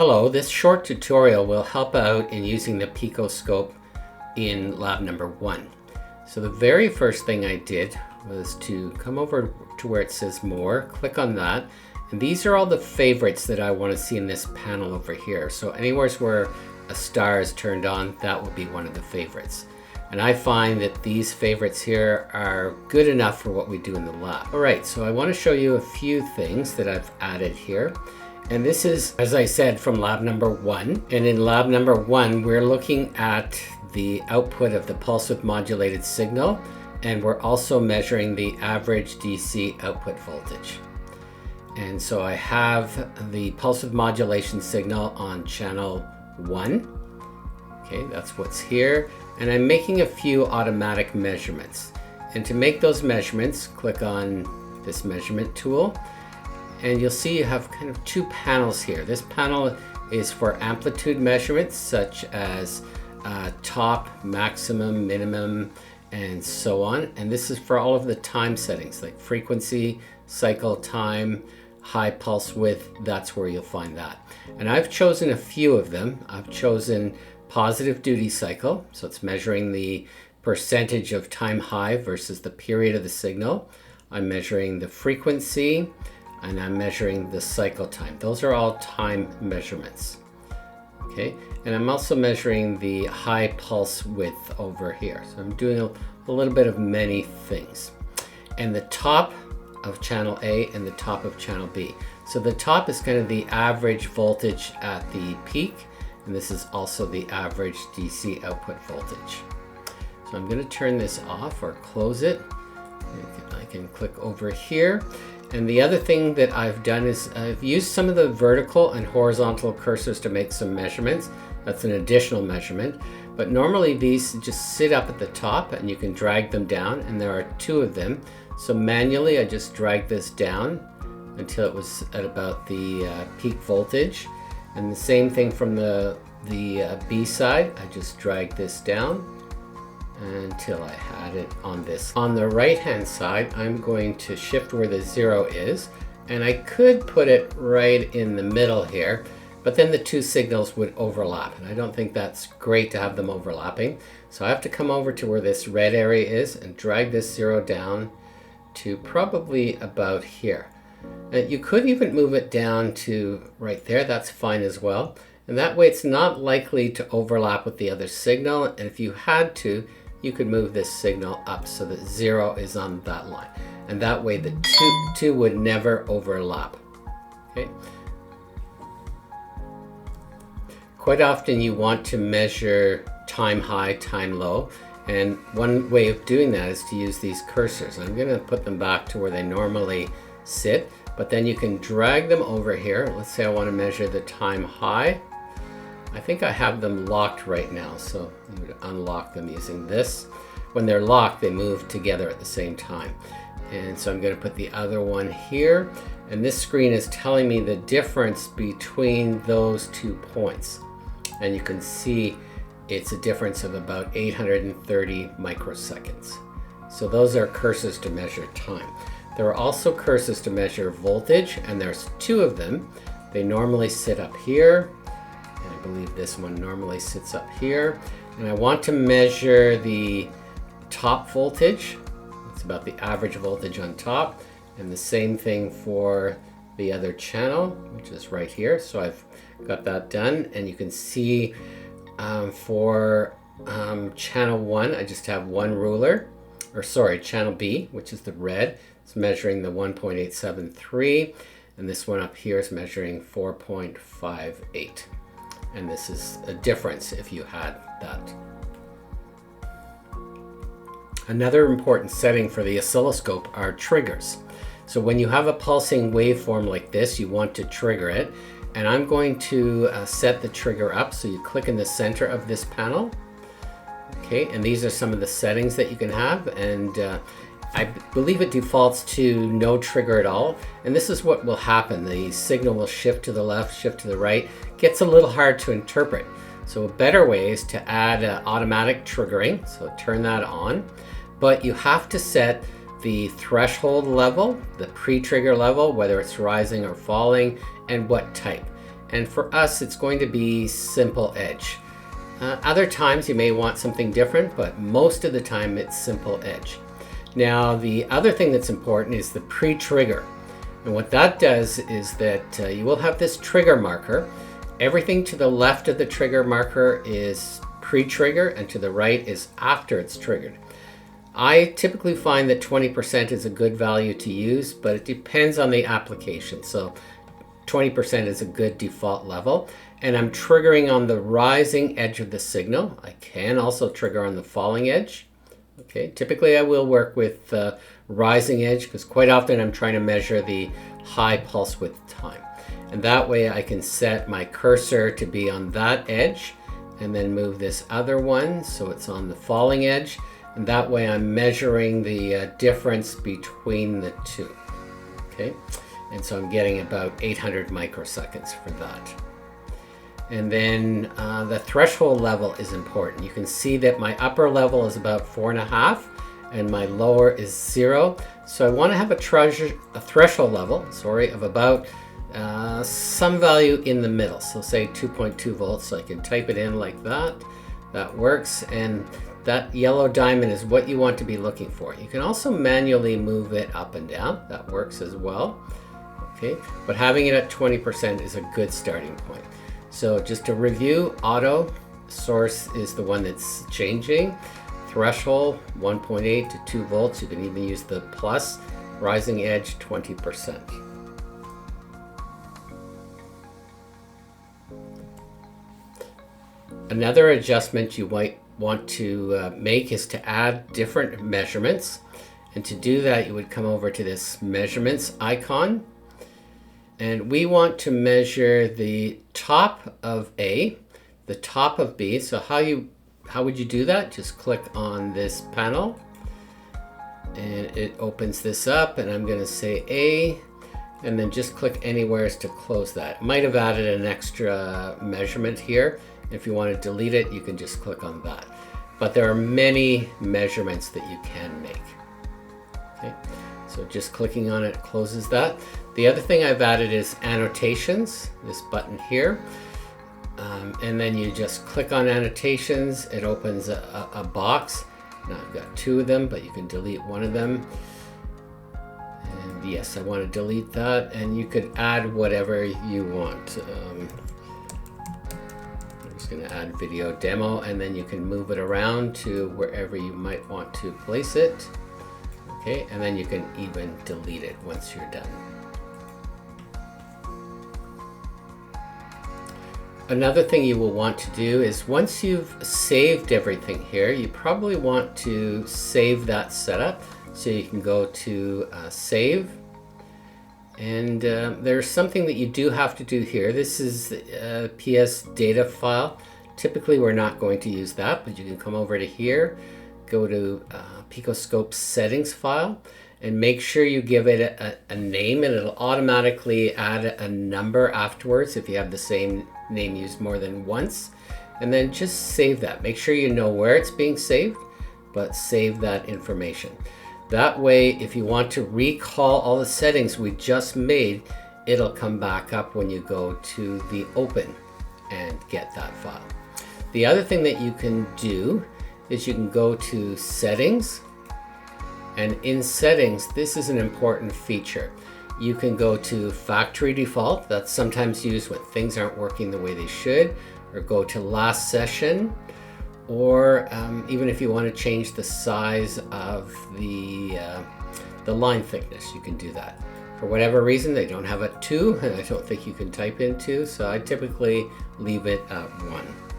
Hello, this short tutorial will help out in using the PicoScope in lab number 1. So the very first thing I did was to come over to where it says more, click on that, and these are all the favorites that I want to see in this panel over here. So anywhere where a star is turned on, that will be one of the favorites. And I find that these favorites here are good enough for what we do in the lab. Alright, so I want to show you a few things that I've added here. And this is, as I said, from lab number 1. And in lab number 1, we're looking at the output of the pulse width modulated signal. And we're also measuring the average DC output voltage. And so I have the pulse width modulation signal on channel 1. Okay, that's what's here. And I'm making a few automatic measurements. And to make those measurements, click on this measurement tool. And you'll see you have kind of two panels here. This panel is for amplitude measurements such as top, maximum, minimum, and so on. And this is for all of the time settings like frequency, cycle time, high pulse width. That's where you'll find that. And I've chosen a few of them. I've chosen positive duty cycle. So it's measuring the percentage of time high versus the period of the signal. I'm measuring the frequency, and I'm measuring the cycle time. Those are all time measurements. Okay, and I'm also measuring the high pulse width over here. So I'm doing a little bit of many things. And the top of channel A and the top of channel B. So the top is kind of the average voltage at the peak, and this is also the average DC output voltage. So I'm going to turn this off or close it. I can click over here. And the other thing that I've done is I've used some of the vertical and horizontal cursors to make some measurements. That's an additional measurement. But normally these just sit up at the top and you can drag them down, and there are two of them. So manually I just dragged this down until it was at about the peak voltage. And the same thing from the B side, I just dragged this down until I had it on this. On the right hand side, I'm going to shift where the 0 is, and I could put it right in the middle here, but then the two signals would overlap, and I don't think that's great to have them overlapping. So I have to come over to where this red area is and drag this 0 down to probably about here. You could even move it down to right there, that's fine as well. And that way it's not likely to overlap with the other signal, and if you had to, you could move this signal up so that 0 is on that line. And that way the two would never overlap. Okay. Quite often you want to measure time high, time low. And one way of doing that is to use these cursors. I'm going to put them back to where they normally sit, but then you can drag them over here. Let's say I want to measure the time high. I think I have them locked right now, so you would unlock them using this. When they're locked, they move together at the same time. And so I'm going to put the other one here, and this screen is telling me the difference between those 2 points. And you can see it's a difference of about 830 microseconds. So those are cursors to measure time. There are also cursors to measure voltage, and there's 2 of them. They normally sit up here. I believe this one normally sits up here, and I want to measure the top voltage. It's about the average voltage on top, and the same thing for the other channel, which is right here. So I've got that done, and you can see for channel 1 I just have one ruler, or sorry, channel B, which is the red. It's measuring the 1.873, and this one up here is measuring 4.58. And this is a difference if you had that. Another important setting for the oscilloscope are triggers. So when you have a pulsing waveform like this, you want to trigger it. And I'm going to set the trigger up. So you click in the center of this panel. Okay, and these are some of the settings that you can have. And I believe it defaults to no trigger at all. And this is what will happen. The signal will shift to the left, shift to the right. Gets a little hard to interpret. So a better way is to add automatic triggering. So turn that on. But you have to set the threshold level, the pre-trigger level, whether it's rising or falling, and what type. and for us it's going to be simple edge. Other times you may want something different, but most of the time it's simple edge. Now the other thing that's important is the pre-trigger. And what that does is that you will have this trigger marker. Everything to the left of the trigger marker is pre-trigger and to the right is after it's triggered. I typically find that 20% is a good value to use, but it depends on the application. So 20% is a good default level. And I'm triggering on the rising edge of the signal. I can also trigger on the falling edge. Okay, typically I will work with rising edge because quite often I'm trying to measure the high pulse width time. And that way I can set my cursor to be on that edge and then move this other one so it's on the falling edge. And that way I'm measuring the difference between the two. Okay, and so I'm getting about 800 microseconds for that. And then the threshold level is important. You can see that my upper level is about 4.5 and my lower is 0. So I want to have a threshold level, of about some value in the middle. So say 2.2 volts. So I can type it in like that. That works. And that yellow diamond is what you want to be looking for. You can also manually move it up and down. That works as well. Okay, but having it at 20% is a good starting point. So just to review, auto source is the one that's changing. Threshold 1.8 to 2 volts. You can even use the plus. Rising edge 20%. Another adjustment you might want to make is to add different measurements. And to do that, you would come over to this measurements icon. And we want to measure the top of A, the top of B. So how would you do that? Just click on this panel and it opens this up, and I'm going to say A, and then just click anywhere to close that. It might have added an extra measurement here. If you want to delete it, you can just click on that. But there are many measurements that you can make. Okay, so just clicking on it closes that. The other thing I've added is annotations, this button here. And then you just click on annotations. It opens a box. Now I've got 2 of them, but you can delete one of them. And yes, I want to delete that. And you could add whatever you want. I'm just going to add video demo, and then you can move it around to wherever you might want to place it. Okay, and then you can even delete it once you're done. Another thing you will want to do is once you've saved everything here, you probably want to save that setup. So you can go to save. And there's something that you do have to do here. This is a PS data file. Typically we're not going to use that, but you can come over to here, go to PicoScope settings file, and make sure you give it a name, and it'll automatically add a number afterwards if you have the same name used more than once. And then just save that. Make sure you know where it's being saved, but save that information. That way, if you want to recall all the settings we just made, it'll come back up when you go to the open and get that file. The other thing that you can do is you can go to settings, and in settings, this is an important feature. You can go to factory default. That's sometimes used when things aren't working the way they should, or go to last session, or even if you want to change the size of the line thickness, you can do that. For whatever reason, they don't have a 2, and I don't think you can type in 2, so I typically leave it at 1.